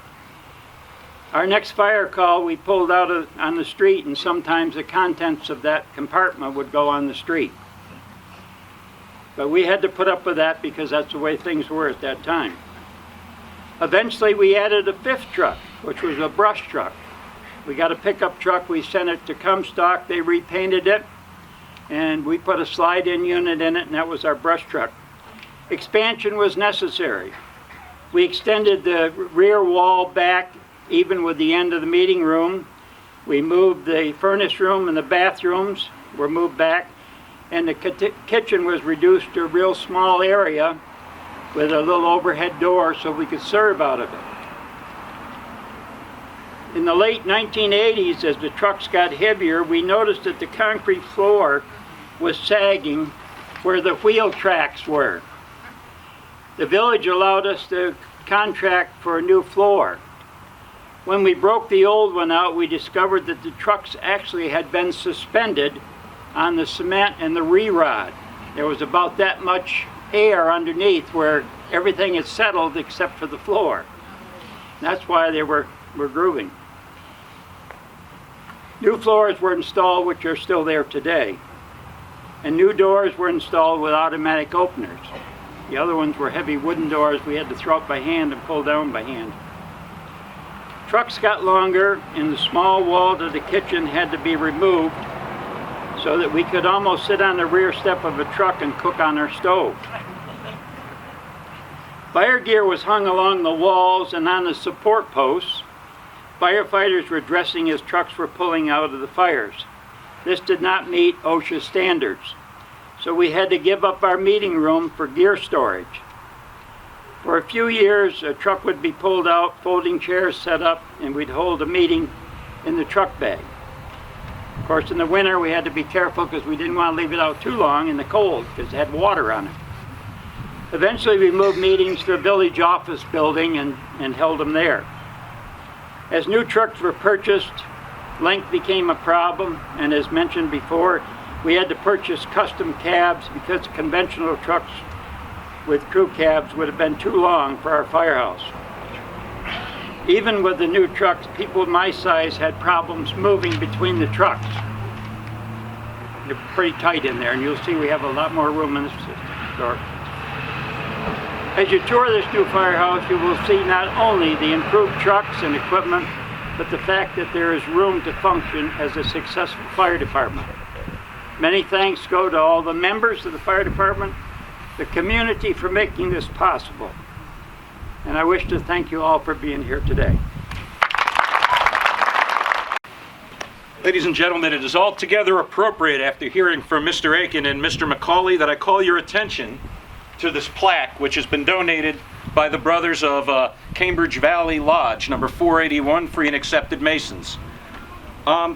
Our next fire call, we pulled out on the street, and sometimes the contents of that compartment would go on the street. But we had to put up with that because that's the way things were at that time. Eventually, we added a fifth truck, which was a brush truck. We got a pickup truck, we sent it to Comstock, they repainted it, and we put a slide-in unit in it, and that was our brush truck. Expansion was necessary. We extended the rear wall back, even with the end of the meeting room. We moved the furnace room and the bathrooms were moved back, and the kitchen was reduced to a real small area with a little overhead door so we could serve out of it. In the late 1980s, as the trucks got heavier, we noticed that the concrete floor was sagging where the wheel tracks were. The village allowed us to contract for a new floor. When we broke the old one out, we discovered that the trucks actually had been suspended on the cement and the re-rod. There was about that much air underneath where everything had settled except for the floor. That's why they were grooving. New floors were installed, which are still there today. And new doors were installed with automatic openers. The other ones were heavy wooden doors we had to throw up by hand and pull down by hand. Trucks got longer, and the small wall to the kitchen had to be removed so that we could almost sit on the rear step of a truck and cook on our stove. Fire gear was hung along the walls and on the support posts. Firefighters were dressing as trucks were pulling out of the fires. This did not meet OSHA standards, so we had to give up our meeting room for gear storage. For a few years, a truck would be pulled out, folding chairs set up, and we'd hold a meeting in the truck bay. Of course, in the winter, we had to be careful because we didn't want to leave it out too long in the cold because it had water on it. Eventually, we moved meetings to a village office building and held them there. As new trucks were purchased, length became a problem, and as mentioned before, we had to purchase custom cabs because conventional trucks with crew cabs would have been too long for our firehouse. Even with the new trucks, people my size had problems moving between the trucks. They're pretty tight in there, and you'll see we have a lot more room in this store. As you tour this new firehouse, you will see not only the improved trucks and equipment, but the fact that there is room to function as a successful fire department. Many thanks go to all the members of the fire department, the community for making this possible. And I wish to thank you all for being here today. Ladies and gentlemen, it is altogether appropriate after hearing from Mr. Aiken and Mr. McCauley that I call your attention to this plaque, which has been donated by the brothers of Cambridge Valley Lodge, number 481, Free and Accepted Masons.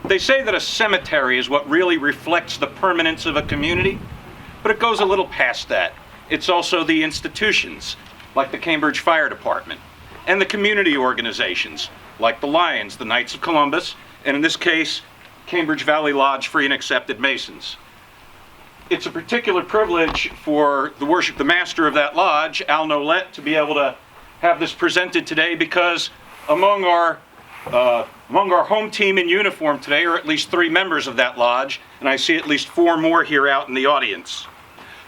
They say that a cemetery is what really reflects the permanence of a community, but it goes a little past that. It's also the institutions, like the Cambridge Fire Department, and the community organizations, like the Lions, the Knights of Columbus, and in this case, Cambridge Valley Lodge Free and Accepted Masons. it's a particular privilege for the master of that lodge, Al Nolet, to be able to have this presented today, because among our home team in uniform today are at least 3 members of that lodge, and I see at least 4 more here out in the audience.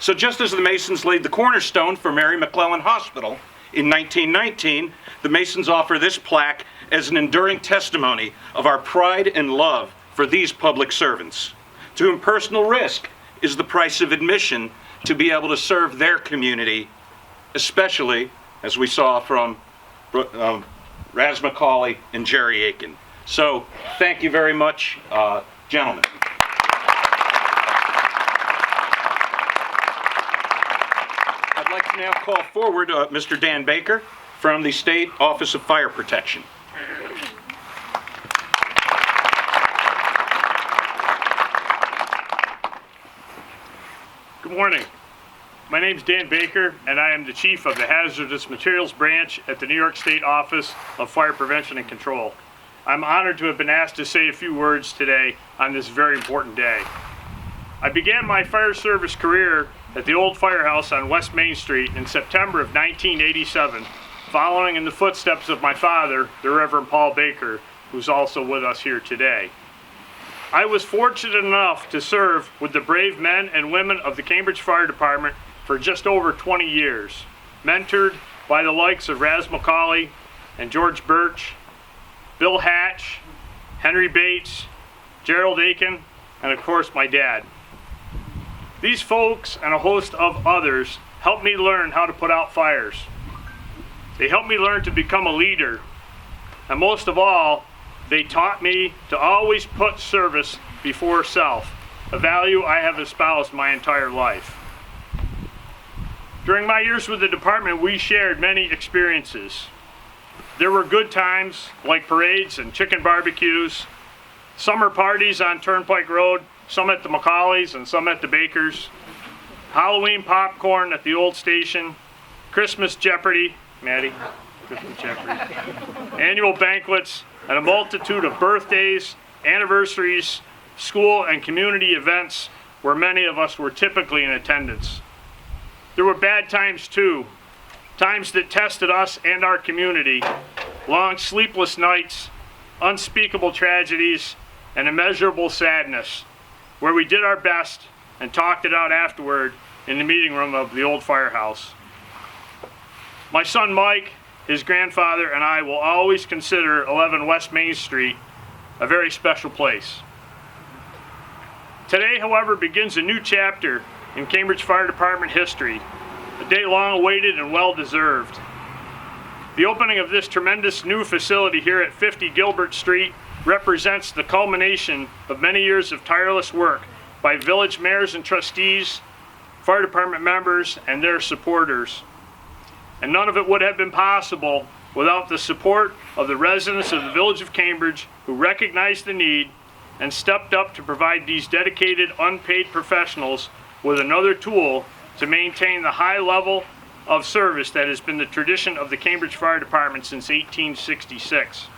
So just as the Masons laid the cornerstone for Mary McClellan Hospital in 1919, the Masons offer this plaque as an enduring testimony of our pride and love for these public servants, to whom personal risk is the price of admission to be able to serve their community, especially, as we saw from Raz McCauley and Jerry Aiken. So, thank you very much, gentlemen. I'd like to now call forward Mr. Dan Baker from the State Office of Fire Protection. Good morning. My name is Dan Baker, and I am the Chief of the Hazardous Materials Branch at the New York State Office of Fire Prevention and Control. I'm honored to have been asked to say a few words today on this very important day. I began my fire service career at the old Firehouse on West Main Street in September of 1987, following in the footsteps of my father, the Reverend Paul Baker, who's also with us here today. I was fortunate enough to serve with the brave men and women of the Cambridge Fire Department for just over 20 years, mentored by the likes of Raz McCauley and George Birch, Bill Hatch, Henry Bates, Gerald Aiken, and of course my dad. These folks and a host of others helped me learn how to put out fires. They helped me learn to become a leader, and most of all, they taught me to always put service before self, a value I have espoused my entire life. During my years with the department, we shared many experiences. There were good times, like parades and chicken barbecues, summer parties on Turnpike Road, some at the McCauley's and some at the Bakers, Halloween popcorn at the old station, Christmas Jeopardy, Maddie, Christmas Jeopardy, annual banquets, and a multitude of birthdays, anniversaries, school and community events where many of us were typically in attendance. There were bad times too, times that tested us and our community, long sleepless nights, unspeakable tragedies, and immeasurable sadness, where we did our best and talked it out afterward in the meeting room of the old Firehouse. My son Mike, his grandfather, and I will always consider 11 West Main Street a very special place. Today, however, begins a new chapter in Cambridge Fire Department history, a day long awaited and well deserved. The opening of this tremendous new facility here at 50 Gilbert Street represents the culmination of many years of tireless work by village mayors and trustees, fire department members, and their supporters. And none of it would have been possible without the support of the residents of the Village of Cambridge, who recognized the need and stepped up to provide these dedicated, unpaid professionals with another tool to maintain the high level of service that has been the tradition of the Cambridge Fire Department since 1866.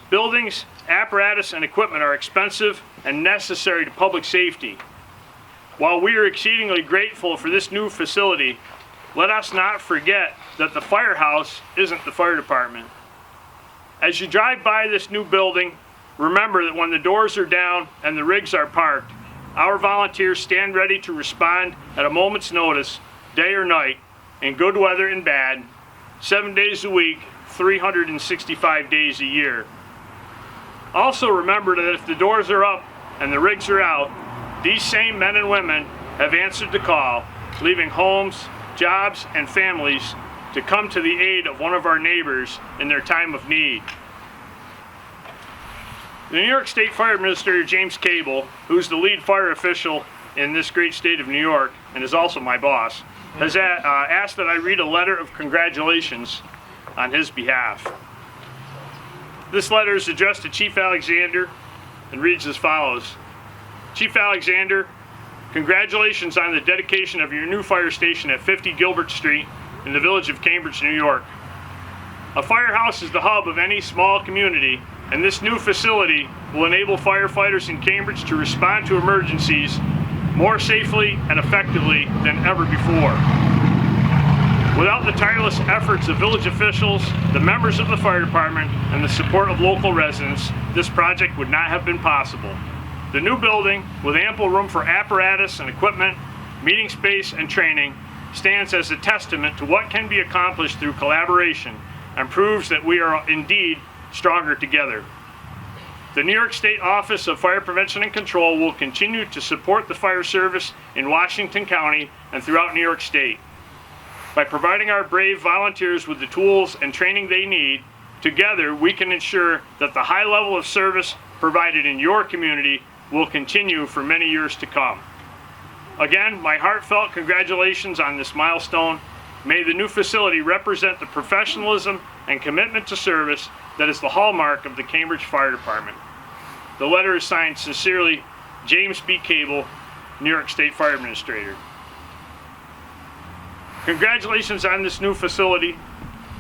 Buildings, apparatus, and equipment are expensive and necessary to public safety. While we are exceedingly grateful for this new facility, let us not forget that the firehouse isn't the fire department. As you drive by this new building, remember that when the doors are down and the rigs are parked, our volunteers stand ready to respond at a moment's notice, day or night, in good weather and bad, 7 days a week, 365 days a year. Also remember that if the doors are up and the rigs are out, these same men and women have answered the call, leaving homes, jobs, and families to come to the aid of one of our neighbors in their time of need. The New York State Fire Administrator, James Cable, who's the lead fire official in this great state of New York and is also my boss, has asked that I read a letter of congratulations on his behalf. This letter is addressed to Chief Alexander and reads as follows. Chief Alexander, congratulations on the dedication of your new fire station at 50 Gilbert Street in the Village of Cambridge, New York. A firehouse is the hub of any small community, and this new facility will enable firefighters in Cambridge to respond to emergencies more safely and effectively than ever before. Without the tireless efforts of village officials, the members of the fire department, and the support of local residents, this project would not have been possible. The new building, with ample room for apparatus and equipment, meeting space and training, stands as a testament to what can be accomplished through collaboration and proves that we are indeed stronger together. The New York State Office of Fire Prevention and Control will continue to support the fire service in Washington County and throughout New York State. By providing our brave volunteers with the tools and training they need, together we can ensure that the high level of service provided in your community will continue for many years to come. Again, my heartfelt congratulations on this milestone. May the new facility represent the professionalism and commitment to service that is the hallmark of the Cambridge Fire Department. The letter is signed sincerely, James B. Cable, New York State Fire Administrator. Congratulations on this new facility.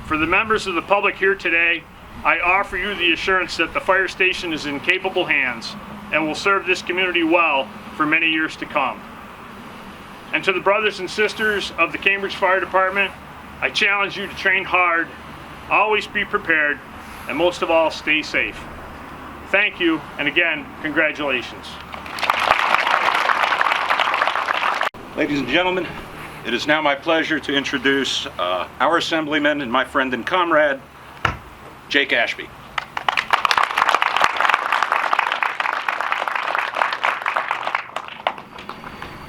For the members of the public here today, I offer you the assurance that the fire station is in capable hands and will serve this community well for many years to come. And to the brothers and sisters of the Cambridge Fire Department, I challenge you to train hard, always be prepared, and most of all, stay safe. Thank you, and again, congratulations. Ladies and gentlemen, it is now my pleasure to introduce our Assemblyman and my friend and comrade, Jake Ashby.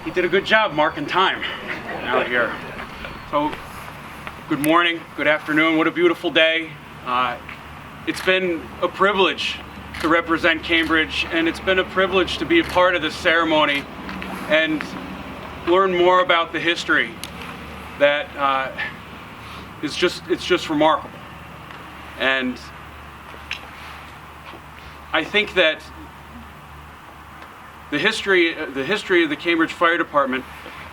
He did a good job marking time out here. So, good morning, good afternoon, what a beautiful day. It's been a privilege to represent Cambridge, and it's been a privilege to be a part of this ceremony and learn more about the history that it's just remarkable. And I think that the history of the Cambridge Fire Department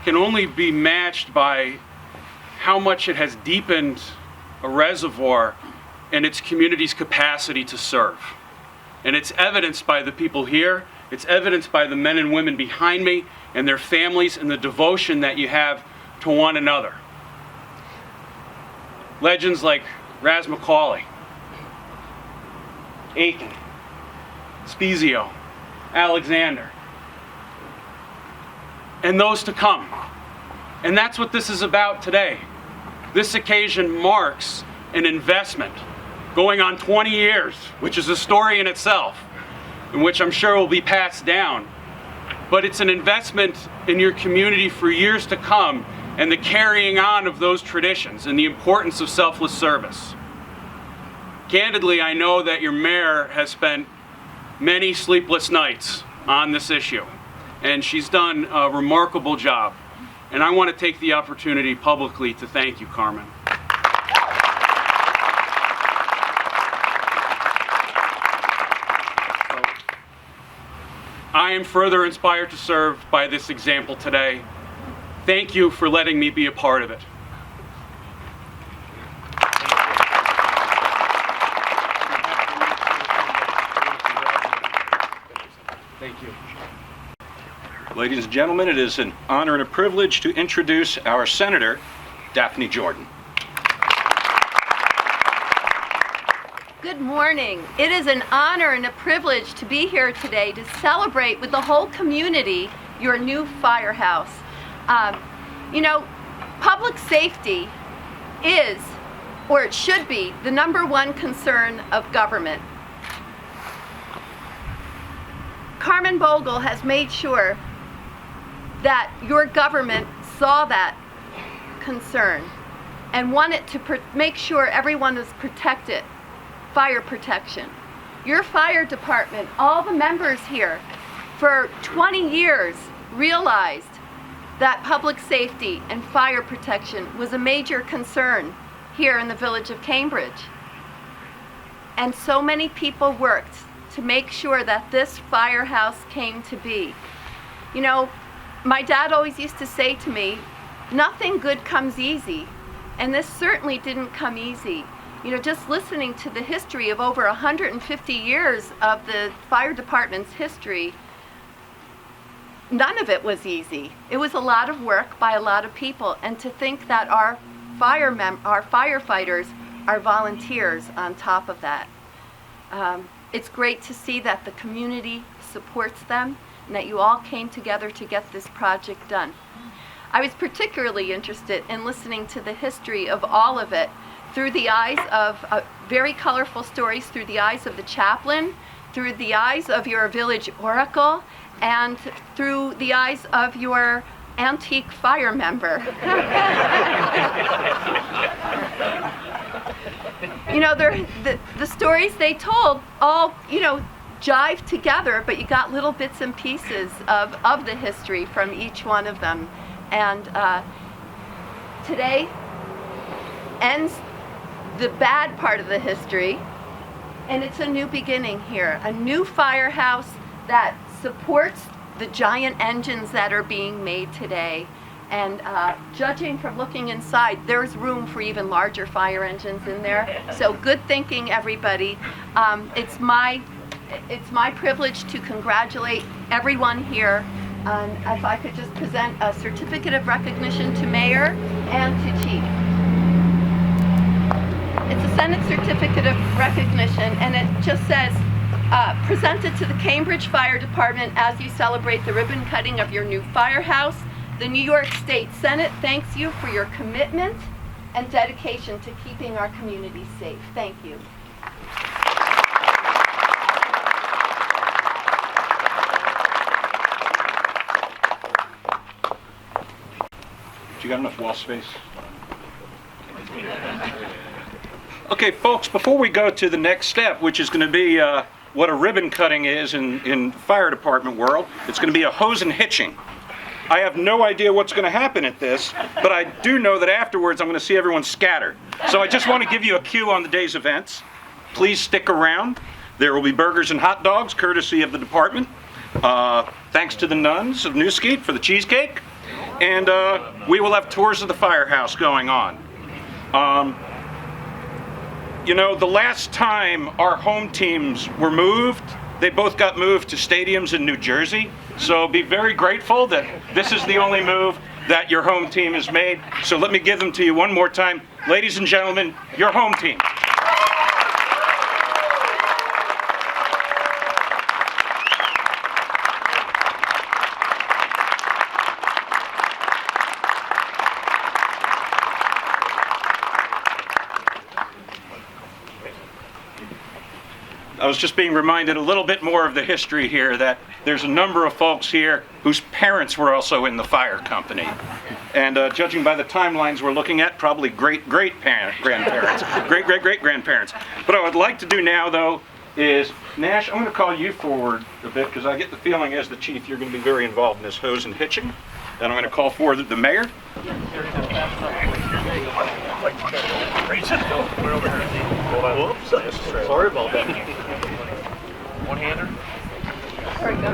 can only be matched by how much it has deepened a reservoir and its community's capacity to serve. And it's evidenced by the people here, it's evidenced by the men and women behind me and their families and the devotion that you have to one another. Legends like Raz McCauley, Aiken, Spezio, Alexander, and those to come. And that's what this is about today. This occasion marks an investment going on 20 years, which is a story in itself, in which I'm sure will be passed down. But it's an investment in your community for years to come and the carrying on of those traditions and the importance of selfless service. Candidly, I know that your mayor has spent many sleepless nights on this issue, and she's done a remarkable job. And I want to take the opportunity publicly to thank you, Carmen. I am further inspired to serve by this example today. Thank you for letting me be a part of it. Thank you. Ladies and gentlemen, it is an honor and a privilege to introduce our Senator, Daphne Jordan. Good morning. It is an honor and a privilege to be here today to celebrate with the whole community your new firehouse. Public safety is, or it should be, the #1 concern of government. Carmen Bogle has made sure that your government saw that concern and wanted to make sure everyone was protected. Fire protection. Your fire department, all the members here, for 20 years realized that public safety and fire protection was a major concern here in the village of Cambridge. And so many people worked to make sure that this firehouse came to be. My dad always used to say to me, nothing good comes easy. And this certainly didn't come easy. Just listening to the history of over 150 years of the fire department's history, none of it was easy. It was a lot of work by a lot of people, and to think that our firefighters are volunteers on top of that. It's great to see that the community supports them and that you all came together to get this project done. I was particularly interested in listening to the history of all of it through the eyes of very colorful stories, through the eyes of the chaplain, through the eyes of your village oracle, and through the eyes of your antique fire member. You know, the stories they told all, jive together, but you got little bits and pieces of the history from each one of them. And today ends the bad part of the history, and it's a new beginning here, a new firehouse that supports the giant engines that are being made today. And judging from looking inside, there's room for even larger fire engines in there. So good thinking, everybody. It's my privilege to congratulate everyone here. If I could just present a certificate of recognition to Mayor and to Chief. It's a Senate certificate of recognition, and it just says, presented to the Cambridge Fire Department as you celebrate the ribbon cutting of your new firehouse. The New York State Senate thanks you for your commitment and dedication to keeping our community safe. Thank you. You got enough wall space? Okay, folks, before we go to the next step, which is going to be what a ribbon cutting is in fire department world, it's going to be a hose and hitching. I have no idea what's going to happen at this, but I do know that afterwards I'm going to see everyone scatter. So I just want to give you a cue on the day's events. Please stick around. There will be burgers and hot dogs, courtesy of the department. Thanks to the nuns of Newskeet for the cheesecake. And we will have tours of the firehouse going on. The last time our home teams were moved, they both got moved to stadiums in New Jersey. So be very grateful that this is the only move that your home team has made. So let me give them to you one more time. Ladies and gentlemen, your home team. I was just being reminded a little bit more of the history here, that there's a number of folks here whose parents were also in the fire company. And judging by the timelines we're looking at, probably great-great-grandparents. Great-great-great-grandparents. What I would like to do now, though, is, Nash, I'm going to call you forward a bit, because I get the feeling as the chief you're going to be very involved in this hose and hitching. Then I'm going to call forward the mayor. Sorry about that. One-hander? There we go.